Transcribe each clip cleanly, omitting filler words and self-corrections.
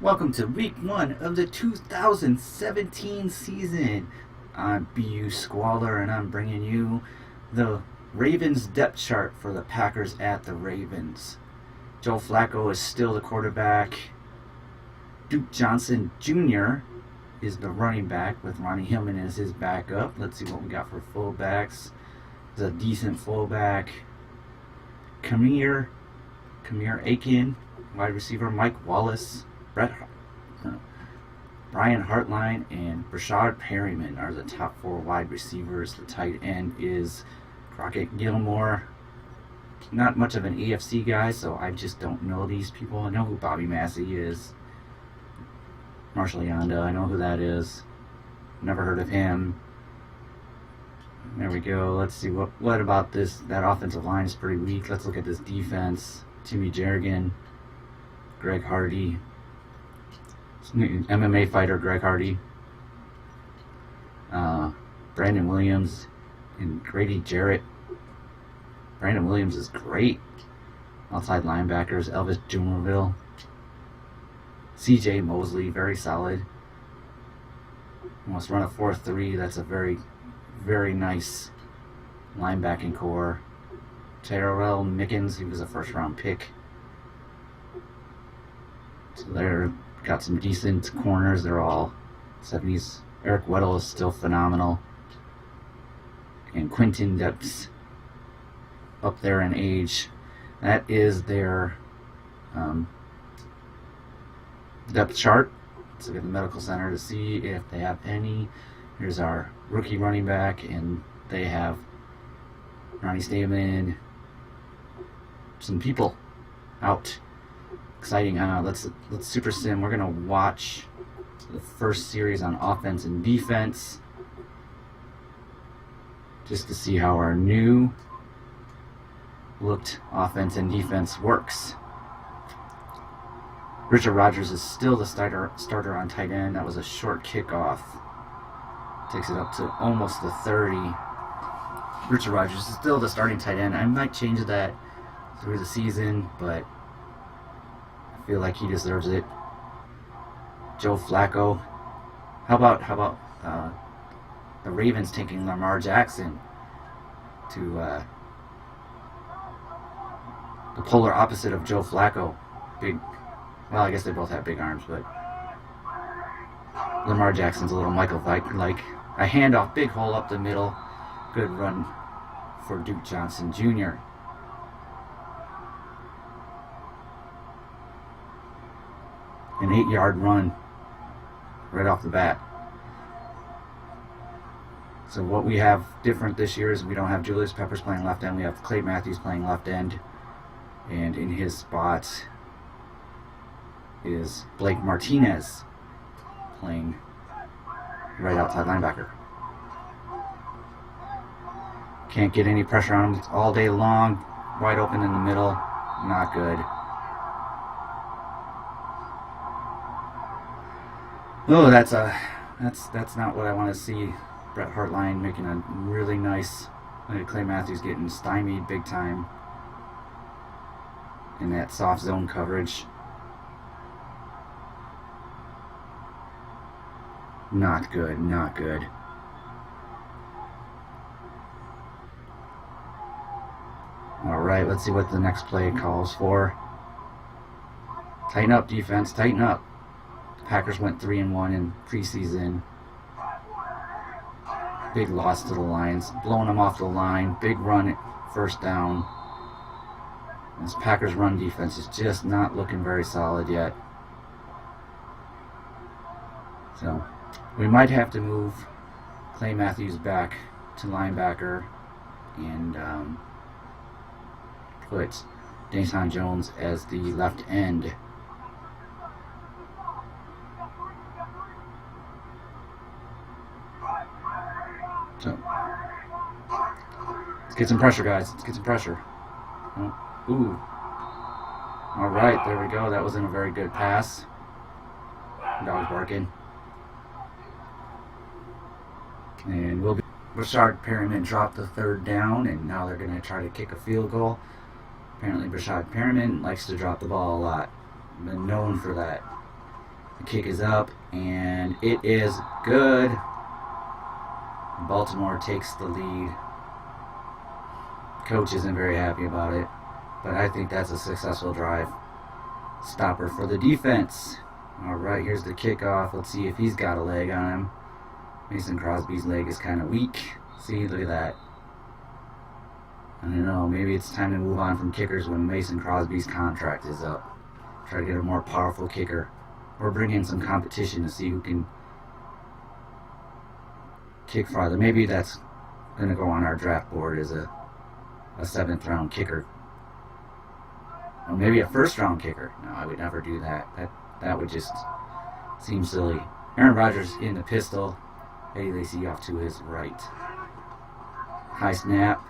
Welcome to week 1 of the 2017 season. I'm BU Squalor and I'm bringing you the Ravens depth chart for the Packers at the Ravens. Joe Flacco is still the quarterback. Duke Johnson Jr. is the running back with Ronnie Hillman as his backup. Let's see what we got for fullbacks. There's a decent fullback. Kamir Aiken, wide receiver. Mike Wallace, Brian Hartline, and Brashad Perryman are the top 4 wide receivers. The tight end is Crockett Gilmore. Not much of an AFC guy, so I just don't know these people. I know who Bobby Massey is. Marshall Yanda, I know who that is. Never heard of him. There we go. Let's see what about this. That offensive line is pretty weak. Let's look at this defense. Timmy Jerrigan, Greg Hardy, MMA fighter Greg Hardy, Brandon Williams, and Grady Jarrett. Brandon Williams is great. Outside linebackers, Elvis Jumerville, CJ Mosley, very solid. Almost run a 4-3. That's a very, very nice linebacking core. Terrell Mickens, he was a first-round pick. So they're got some decent corners. They're all 70s. Eric Weddle is still phenomenal. And Quentin Depps up there in age. That is their depth chart. Let's look at the medical center to see if they have any. Here's our rookie running back, and they have Ronnie Stamen. Some people out. Exciting. Let's super sim. We're gonna watch the first series on offense and defense, just to see how our new looked offense and defense works. Richard Rodgers is still the starter on tight end. That was a short kickoff. Takes it up to almost the 30. Richard Rodgers is still the starting tight end. I might change that through the season, but I feel like he deserves it. Joe Flacco. How about the Ravens taking Lamar Jackson to the polar opposite of Joe Flacco? Big. Well, I guess they both have big arms, but Lamar Jackson's a little Michael Vick like. A handoff, big hole up the middle. Good run for Duke Johnson Jr. An 8-yard run right off the bat. So what we have different this year is we don't have Julius Peppers playing left end. We have Clay Matthews playing left end. And in his spot is Blake Martinez playing right outside linebacker. Can't get any pressure on him all day long. Wide open in the middle. Not good. Oh, that's not what I want to see. Brett Hartline making a really nice. Clay Matthews getting stymied big time in that soft zone coverage. Not good, not good. Alright, let's see what the next play calls for. Tighten up, defense, tighten up. The Packers went 3-1 in preseason. Big loss to the Lions, blowing them off the line. Big run, first down. This Packers run defense is just not looking very solid yet. So we might have to move Clay Matthews back to linebacker and put Dayton Jones as the left end. So let's get some pressure, guys. Let's get some pressure. Ooh. All right, there we go. That wasn't a very good pass. Dog's barking. And Brashad Perryman dropped the third down, and now they're going to try to kick a field goal. Apparently Brashad Perryman likes to drop the ball a lot. Been known for that. The kick is up, and it is good. Baltimore takes the lead. Coach isn't very happy about it, but I think that's a successful drive stopper for the defense. All right, here's the kickoff. Let's see if he's got a leg on him. Mason Crosby's leg is kind of weak. See, look at that. I don't know, maybe it's time to move on from kickers when Mason Crosby's contract is up. Try to get a more powerful kicker, or bring in some competition to see who can kick farther. Maybe that's going to go on our draft board as a 7th round kicker. Or maybe a 1st round kicker. No, I would never do that. That would just seem silly. Aaron Rodgers in the pistol. Eddie Lacy off to his right. High snap.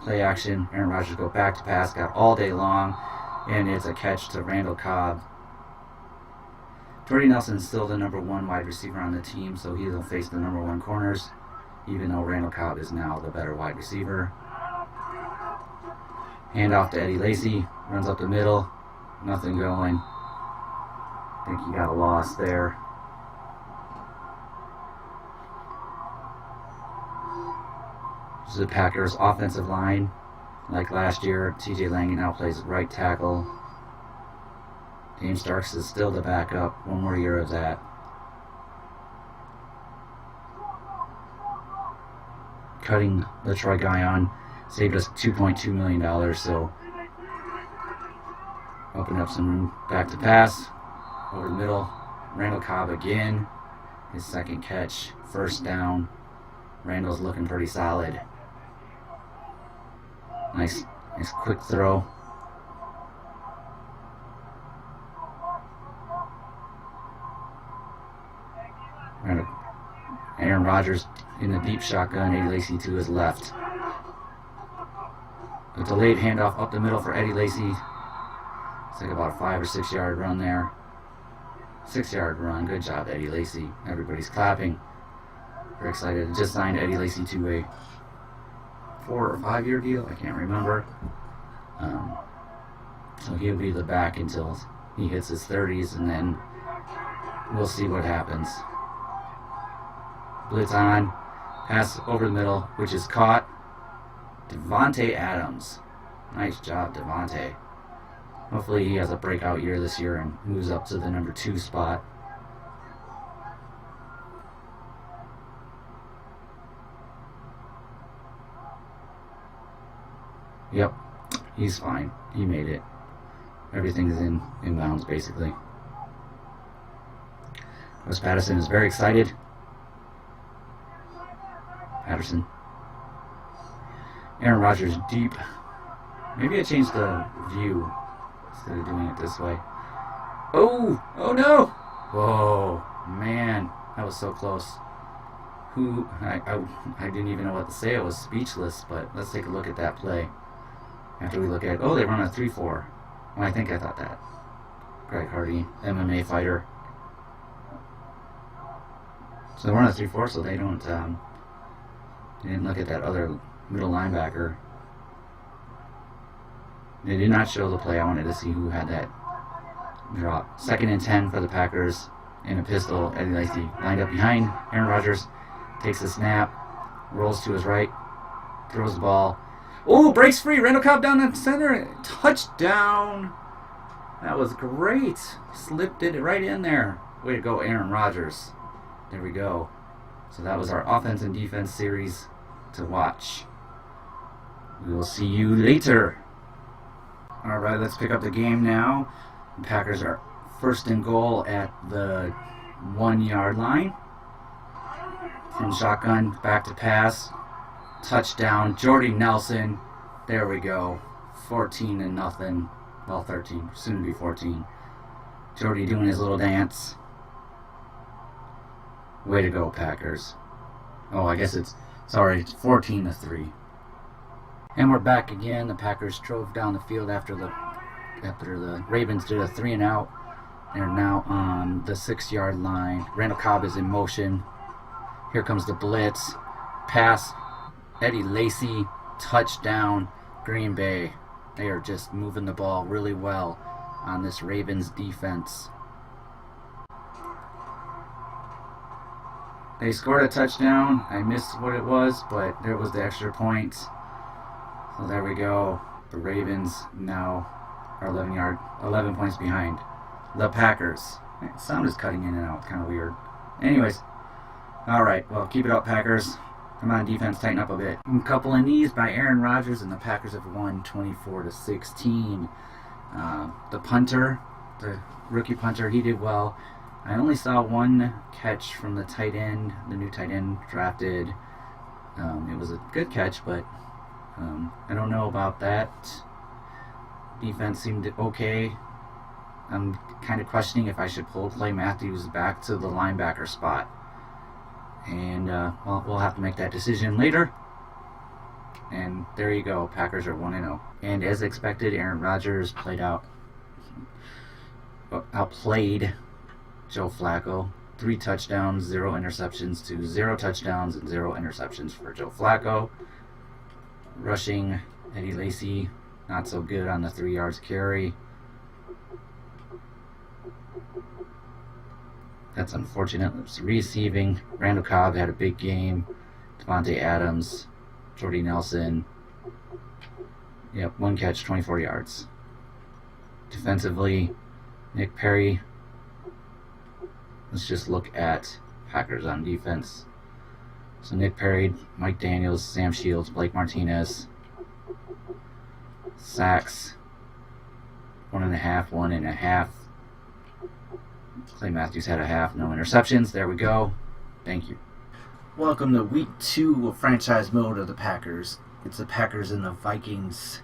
Play action. Aaron Rodgers go back to pass. Got all day long. And it's a catch to Randall Cobb. Jordy Nelson's still the number 1 wide receiver on the team, so he'll face the number 1 corners, even though Randall Cobb is now the better wide receiver. Hand off to Eddie Lacy. Runs up the middle. Nothing going. I think he got a loss there. This is the Packers' offensive line. Like last year, TJ Lange now plays right tackle. James Starks is still the backup. 1 more year of that. Cutting the Troy Guion saved us $2.2 million, so open up some room. Back to pass. Over the middle. Randall Cobb again. His 2nd catch. 1st down. Randall's looking pretty solid. Nice quick throw. Aaron Rodgers in the deep shotgun. Eddie Lacy to his left. A delayed handoff up the middle for Eddie Lacy. It's like about a 5 or 6 yard run there. 6 yard run. Good job, Eddie Lacy. Everybody's clapping. Very excited. Just signed Eddie Lacy to a 4 or 5 year deal. I can't remember. So he'll be the back until he hits his 30s, and then we'll see what happens. Blitz on. Pass over the middle, which is caught. Devontae Adams. Nice job, Devontae. Hopefully he has a breakout year this year and moves up to the number 2 spot. Yep, he's fine. He made it. Everything's in bounds, basically. Wes Patterson is very excited. Patterson. Aaron Rodgers deep. Maybe I changed the view instead of doing it this way. Oh no! Whoa, man, that was so close. I didn't even know what to say. I was speechless, but let's take a look at that play. After we look at, they run a 3-4. Well, I think I thought that. Greg Hardy, MMA fighter. So they run a 3-4, so they don't, they didn't look at that other middle linebacker. They did not show the play. I wanted to see who had that drop. 2nd and 10 for the Packers in a pistol. Eddie Lacy lined up behind Aaron Rodgers. Takes the snap. Rolls to his right. Throws the ball. Oh, breaks free. Randall Cobb down the center. Touchdown. That was great. Slipped it right in there. Way to go, Aaron Rodgers. There we go. So that was our offense and defense series to watch. We will see you later. All right, let's pick up the game now. The Packers are 1st and goal at the 1 yard line. From shotgun, back to pass. Touchdown, Jordy Nelson. There we go. 14-0. Well, 13. Soon to be 14. Jordy doing his little dance. Way to go, Packers. Oh, I guess it's 14-3. And we're back again. The Packers drove down the field after the Ravens did a 3 and out. They're now on the 6 yard line. Randall Cobb is in motion. Here comes the blitz. Pass. Eddie Lacy. Touchdown. Green Bay. They are just moving the ball really well on this Ravens defense. They scored a touchdown. I missed what it was, but there was the extra point. So there we go. The Ravens now are 11 points behind the Packers. Sound is cutting in and out. Kind of weird. Anyways, all right. Well, keep it up, Packers. Come on, defense, tighten up a bit. A couple of knees by Aaron Rodgers, and the Packers have won 24-16. The punter, the rookie punter, he did well. I only saw one catch from the tight end, the new tight end drafted. It was a good catch, but I don't know about that. Defense seemed okay. I'm kind of questioning if I should pull Clay Matthews back to the linebacker spot. And, well, we'll have to make that decision later. And there you go. Packers are 1-0. And as expected, Aaron Rodgers outplayed Joe Flacco. 3 touchdowns, 0 interceptions to 0 touchdowns and 0 interceptions for Joe Flacco. Rushing, Eddie Lacy, not so good on the 3 yards carry. That's unfortunate. It's receiving. Randall Cobb had a big game. Devontae Adams, Jordy Nelson. Yep, 1 catch, 24 yards. Defensively, Nick Perry. Let's just look at Packers on defense. So Nick Perry, Mike Daniels, Sam Shields, Blake Martinez. Sacks, 1.5, 1.5. Clay Matthews had a half, no interceptions. There we go. Thank you. Welcome to week 2 of franchise mode of the Packers. It's the Packers and the Vikings.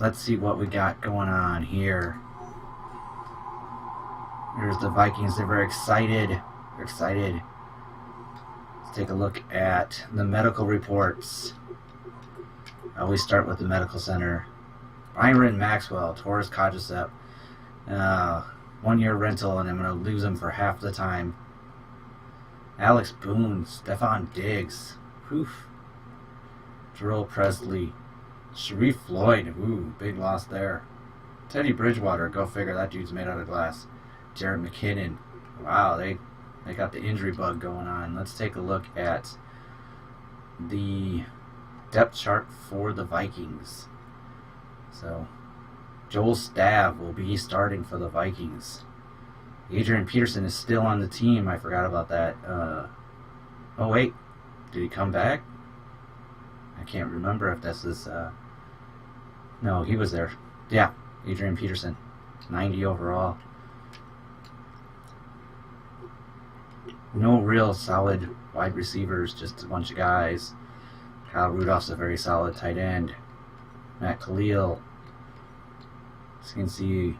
Let's see what we got going on here. Here's the Vikings. They're very excited. They're excited. Let's take a look at the medical reports. I always start with the medical center. Byron Maxwell, Torres quadricep. 1-year rental, and I'm going to lose him for half the time. Alex Boone, Stephon Diggs. Oof. Jerome Presley. Sharif Floyd. Ooh, big loss there. Teddy Bridgewater, go figure, that dude's made out of glass. Jared McKinnon. Wow, they got the injury bug going on. Let's take a look at the depth chart for the Vikings. So, Joel Stav will be starting for the Vikings. Adrian Peterson is still on the team. I forgot about that. Oh, wait. Did he come back? I can't remember if this is... No, he was there. Yeah, Adrian Peterson. 90 overall. No real solid wide receivers, just a bunch of guys. Kyle Rudolph's a very solid tight end. Matt Khalil. As you can see,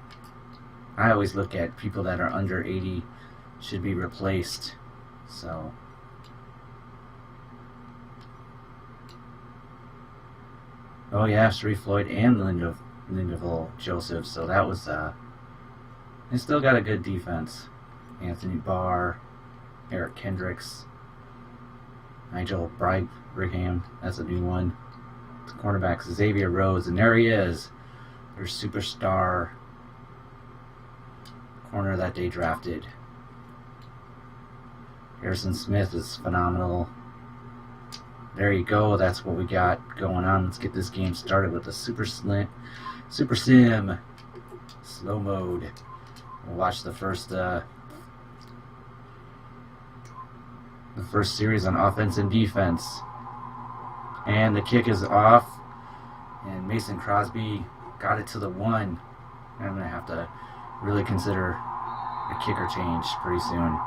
I always look at people that are under 80 should be replaced. So, oh yeah, Sharif Floyd and Lindeval Joseph. So that was they still got a good defense. Anthony Barr, Eric Kendricks, Nigel Brigham, that's a new one. The cornerbacks, Xavier Rhodes, and there he is. Their superstar corner that they drafted. Harrison Smith is phenomenal. There you go. That's what we got going on. Let's get this game started with the Super Sim slow mode. We'll watch the first series on offense and defense. And the kick is off. And Mason Crosby got it to the 1. I'm going to have to really consider a kicker change pretty soon.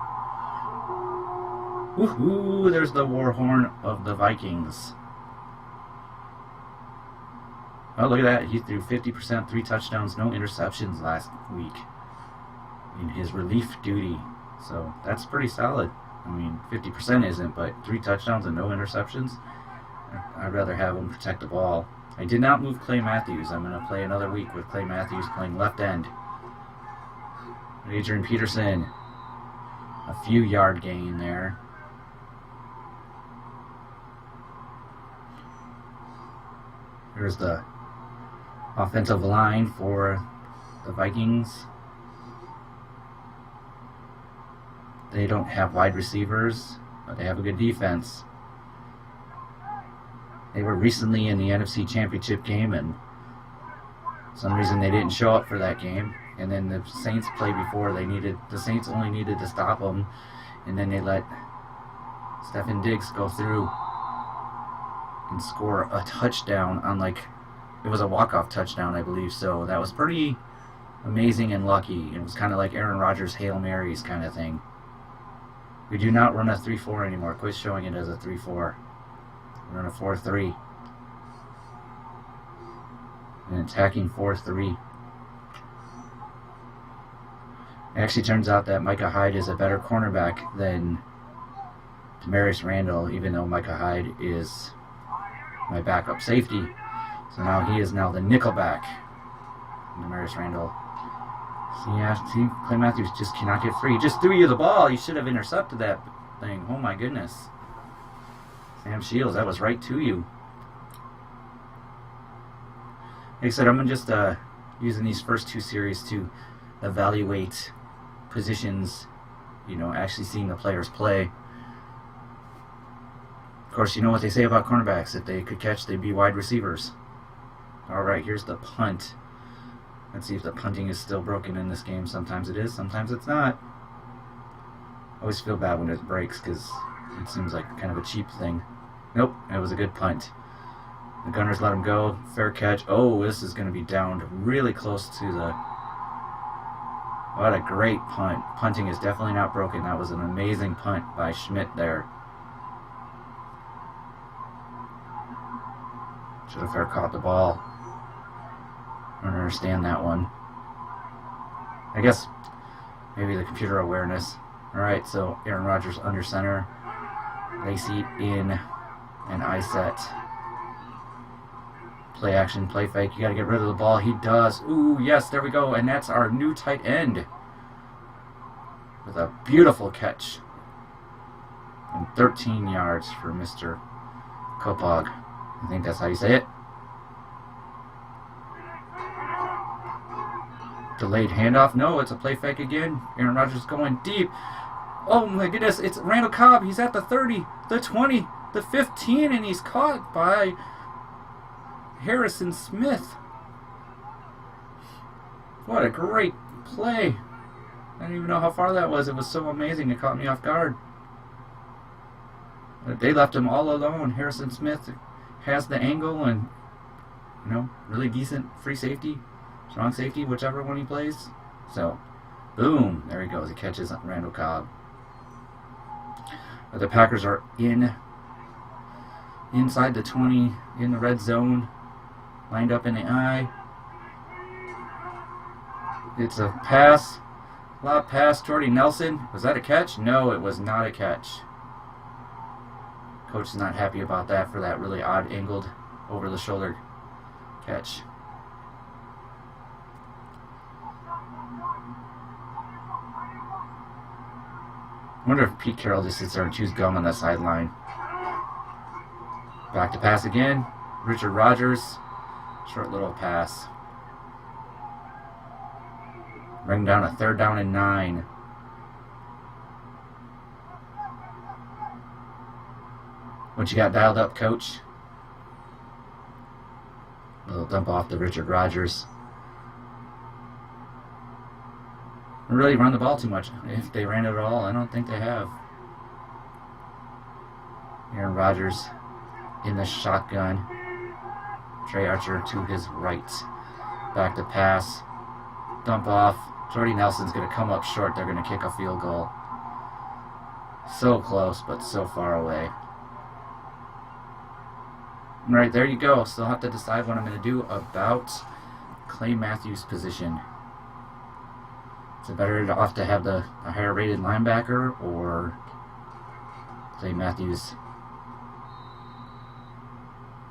Woohoo! There's the war horn of the Vikings. Oh, look at that. He threw 50%, 3 touchdowns, no interceptions last week in his relief duty. So that's pretty solid. I mean, 50% isn't, but 3 touchdowns and no interceptions. I'd rather have him protect the ball. I did not move Clay Matthews. I'm going to play another week with Clay Matthews playing left end. Adrian Peterson. A few yard gain there. Here's the offensive line for the Vikings. they don't have wide receivers, but they have a good defense. They were recently in the NFC Championship game, and for some reason they didn't show up for that game. And then the Saints played before. The Saints only needed to stop them, and then they let Stefon Diggs go through and score a touchdown on, like, it was a walk-off touchdown, I believe. So that was pretty amazing and lucky. It was kind of like Aaron Rodgers' Hail Marys kind of thing. We do not run a 3-4 anymore. Quit showing it as a 3-4. We run a 4-3. An attacking 4-3. It actually turns out that Micah Hyde is a better cornerback than Demarius Randall, even though Micah Hyde is my backup safety. So now he is now the nickelback. Demarius Randall. See, Clay Matthews just cannot get free. He just threw you the ball. You should have intercepted that thing. Oh my goodness. Sam Shields, that was right to you. Like I said, I'm just using these first two series to evaluate positions, actually seeing the players play. Of course, you know what they say about cornerbacks. If they could catch, they'd be wide receivers. Alright, here's the punt. Let's see if the punting is still broken in this game. Sometimes it is, sometimes it's not. I always feel bad when it breaks because it seems like kind of a cheap thing. Nope, it was a good punt. The Gunners let him go. Fair catch. Oh, this is going to be downed really close to the... What a great punt. Punting is definitely not broken. That was an amazing punt by Schmidt there. Should have fair caught the ball. I don't understand that one. I guess maybe the computer awareness. Alright, so Aaron Rodgers under center. Lacey in and I set. Play action, play fake. You got to get rid of the ball. He does. Ooh, yes, there we go. And that's our new tight end. With a beautiful catch. And 13 yards for Mr. Kopog. I think that's how you say it. Delayed handoff. No, it's a play fake again. Aaron Rodgers going deep. Oh my goodness, it's Randall Cobb. He's at the 30, the 20, the 15, and he's caught by Harrison Smith. What a great play. I don't even know how far that was. It was so amazing. It caught me off guard. They left him all alone. Harrison Smith has the angle and, really decent free safety, strong safety, whichever one he plays. So, boom. There he goes. He catches Randall Cobb. But the Packers are inside the 20, in the red zone. Lined up in the eye. It's a pass. Lob pass. Jordy Nelson. Was that a catch? No, it was not a catch. Coach is not happy about that for that really odd angled over the shoulder catch. I wonder if Pete Carroll just sits there and chews gum on the sideline. Back to pass again. Richard Rodgers. Short little pass. Bring down a 3rd down and 9. What you got dialed up, Coach? A little dump off to Richard Rodgers. They really run the ball too much. If they ran it at all, I don't think they have. Aaron Rodgers in the shotgun. Trey Archer to his right. Back to pass. Dump off. Jordy Nelson's going to come up short. They're going to kick a field goal. So close, but so far away. Right, there you go. Still have to decide what I'm going to do about Clay Matthews' position. Is it better off to have a higher rated linebacker or Clay Matthews'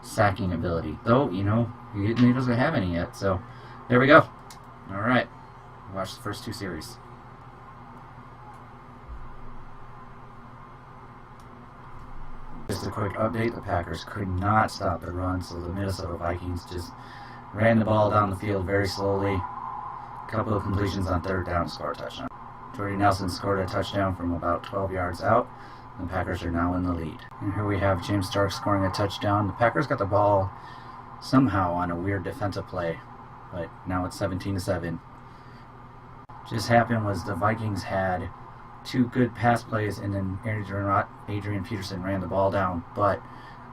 sacking ability? Though, he doesn't have any yet. So, there we go. Alright. Watch the first 2 series. Just a quick update, the Packers could not stop the run, so the Minnesota Vikings just ran the ball down the field very slowly. A couple of completions on 3rd down, score a touchdown. Jordy Nelson scored a touchdown from about 12 yards out. The Packers are now in the lead. And here we have James Stark scoring a touchdown. The Packers got the ball somehow on a weird defensive play, but now it's 17-7. Just happened was the Vikings had two good pass plays, and then Adrian Peterson ran the ball down, but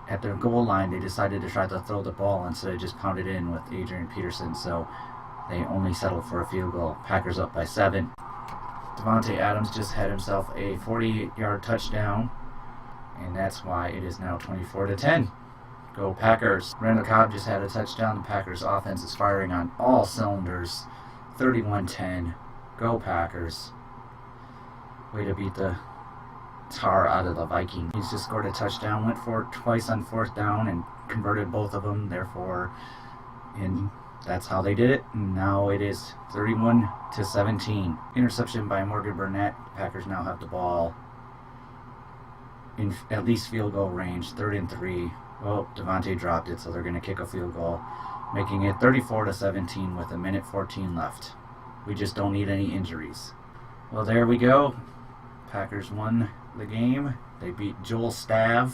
at their goal line they decided to try to throw the ball instead of just pound it in with Adrian Peterson, so they only settled for a field goal. Packers up by 7. Davante Adams just had himself a 48-yard touchdown, and that's why it is now 24-10. Go Packers. Randall Cobb just had a touchdown. The Packers offense is firing on all cylinders. 31-10. Go Packers. Way to beat the tar out of the Vikings. He's just scored a touchdown, went for it twice on 4th down and converted both of them, therefore, and that's how they did it. And now it is 31-17. Interception by Morgan Burnett. The Packers now have the ball in at least field goal range, 3rd and 3. Well, Davante dropped it, so they're going to kick a field goal, making it 34-17 with 1:14 left. We just don't need any injuries. Well, there we go. Packers won the game. They beat Joel Stav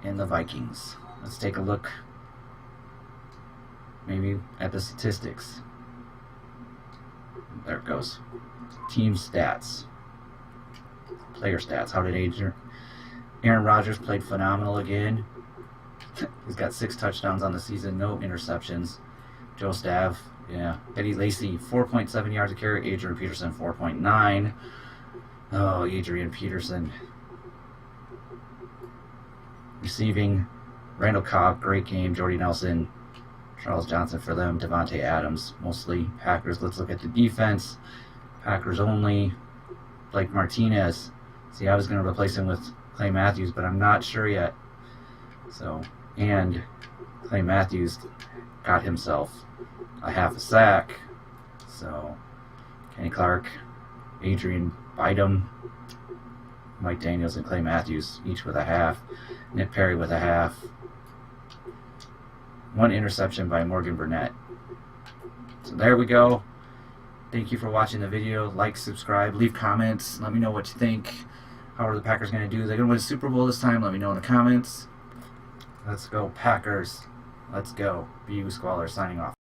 and the Vikings. Let's take a look maybe at the statistics. There it goes. Team stats. Player stats. How did Aaron Rodgers played phenomenal again. He's got 6 touchdowns on the season, no interceptions. Joe Stav, yeah. Eddie Lacy, 4.7 yards a carry. Adrian Peterson, 4.9. Oh, Adrian Peterson. Receiving, Randall Cobb, great game. Jordy Nelson, Charles Johnson for them. Davante Adams, mostly Packers. Let's look at the defense. Packers only. Blake Martinez. See, I was going to replace him with Clay Matthews, but I'm not sure yet. So, and Clay Matthews got himself a half a sack. So, Kenny Clark, Adrian Bynum, Mike Daniels, and Clay Matthews, each with a half. Nick Perry with a half. 1 interception by Morgan Burnett. So there we go. Thank you for watching the video. Like, subscribe, leave comments. Let me know what you think. How are the Packers going to do? They're going to win the Super Bowl this time. Let me know in the comments. Let's go Packers. Let's go. BU Squalor signing off.